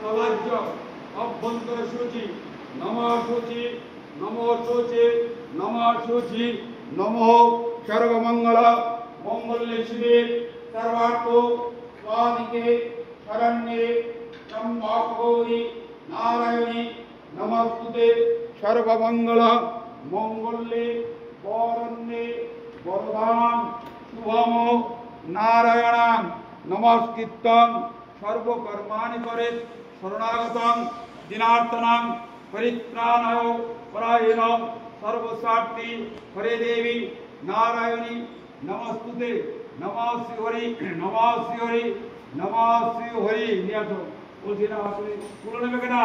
সলাজ্য অভ্যন্তর সূচি নমঃ সূচি নমঃ সূচি নমঃ সূচি নমঃ সর্বমঙ্গল মঙ্গলে শিবে সর্বার্থ স্বাদিকে শরণ্যে ত্র্যম্বকগৌরী নারায়ণী নমস্তুতে সর্বমঙ্গল মঙ্গলে বরণ্যে বরদান শুভম নারায়ণাং নমস্কৃত্যং সর্বকর্মাণি করে শরণাগতং দিনার্তনাং পরিত্রাণায় পরায়ণ সর্বস্বার্থী হরে দেবী নারায়ণী নমস্তুতে নমঃ শ্রী হরি নমঃ শ্রী হরি নমঃ শ্রী হরি নিয়ে আসো বলছি না আসলে পুরো নেবে কেনা